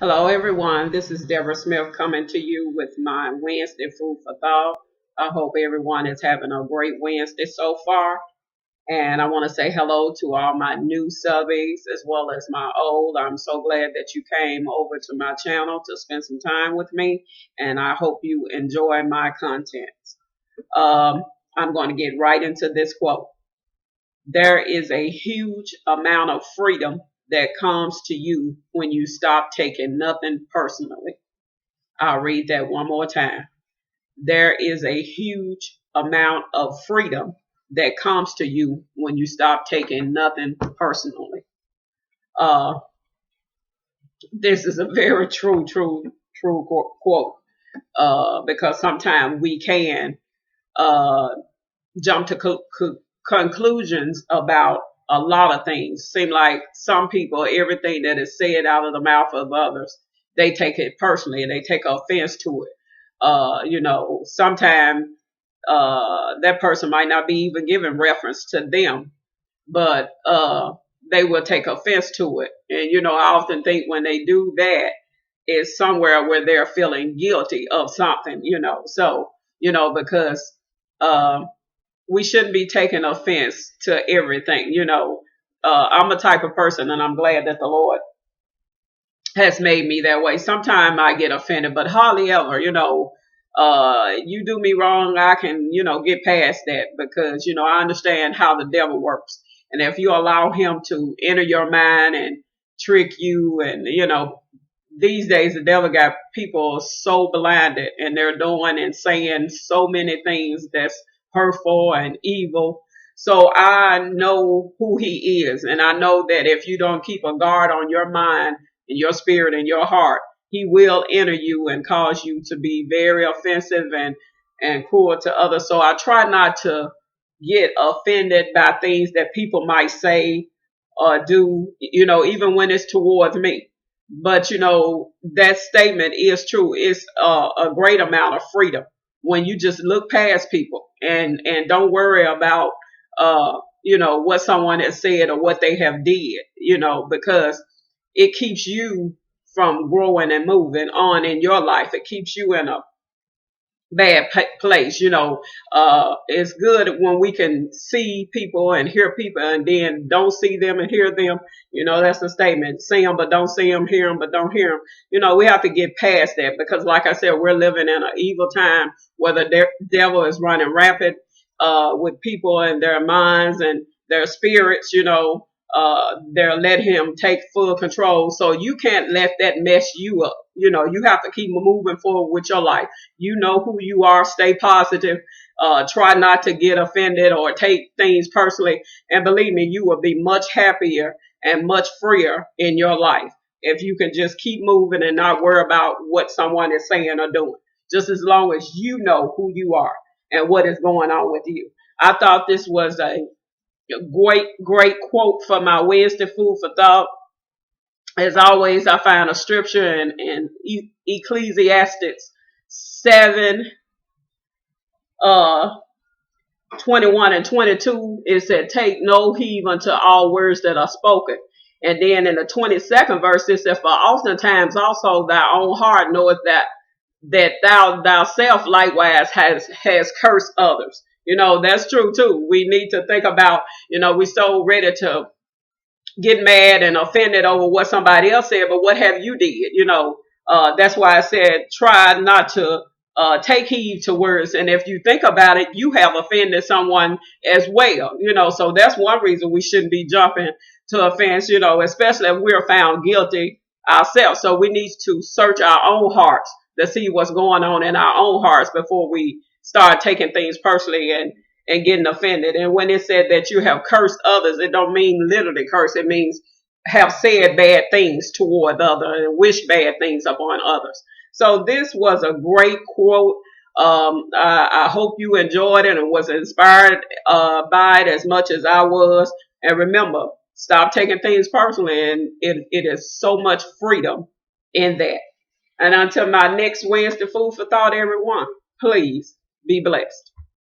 Hello, everyone. This is Debra Smith coming to you with my Wednesday food for thought. I hope everyone is having a great Wednesday so far. And I want to say hello to all my new subbies as well as my old. I'm so glad that you came over to my channel to spend some time with me. And I hope you enjoy my content. Um, I'm going to get right into this quote. There is a huge amount of freedom that comes to you when you stop taking nothing personally. I'll read that one more time. There is a huge amount of freedom that comes to you when you stop taking nothing personally. Uh, this is a very true quote. Because sometimes we can uh, jump to conclusions about a lot of things. Seem like some people, everything that is said out of the mouth of others, they take it personally and they take offense to it. Sometimes that person might not be even giving reference to them, but they will take offense to it. And I often think when they do that, it's somewhere where they're feeling guilty of something. So because uh, we shouldn't be taking offense to everything. I'm a type of person, and I'm glad that the Lord has made me that way. Sometimes I get offended, but hardly ever. You do me wrong, I can, get past that because, I understand how the devil works. And if you allow him to enter your mind and trick you, and, these days the devil got people so blinded and they're doing and saying so many things that's hurtful and evil. So I know who he is, and I know that if you don't keep a guard on your mind and your spirit and your heart, he will enter you and cause you to be very offensive and cruel to others. So I try not to get offended by things that people might say or do, even when it's towards me. But that statement is true. It's a great amount of freedom when you just look past people and don't worry about what someone has said or what they have did, because it keeps you from growing and moving on in your life. It keeps you in a bad place. It's good when we can see people and hear people and then don't see them and hear them. That's the statement: see them but don't see them, hear them but don't hear them. We have to get past that because, like I said, we're living in an evil time where the devil is running rampant with people and their minds and their spirits. They're let him take full control. So you can't let that mess you up. You have to keep moving forward with your life. You know who you are. Stay positive. Try not to get offended or take things personally. And believe me, you will be much happier and much freer in your life if you can just keep moving and not worry about what someone is saying or doing. Just as long as you know who you are and what is going on with you. I thought this was a great quote for my Wednesday food for thought. As always, I find a scripture in Ecclesiastes 7, uh, 21 and 22. It said, take no heed unto all words that are spoken. And then in the 22nd verse, it said, for oftentimes also thy own heart knoweth that thou thyself likewise has cursed others. That's true too. We need to think about, we so ready to get mad and offended over what somebody else said, but what have you did? That's why I said try not to take heed to words. And if you think about it, you have offended someone as well. So that's one reason we shouldn't be jumping to offense. Especially if we're found guilty ourselves. So we need to search our own hearts to see what's going on in our own hearts before we start taking things personally and getting offended. And when it said that you have cursed others, it don't mean literally curse. It means have said bad things toward others and wish bad things upon others. So this was a great quote. I hope you enjoyed it and was inspired by it as much as I was. And remember, stop taking things personally, and it is so much freedom in that. And until my next Wednesday food for thought, everyone, please be blessed.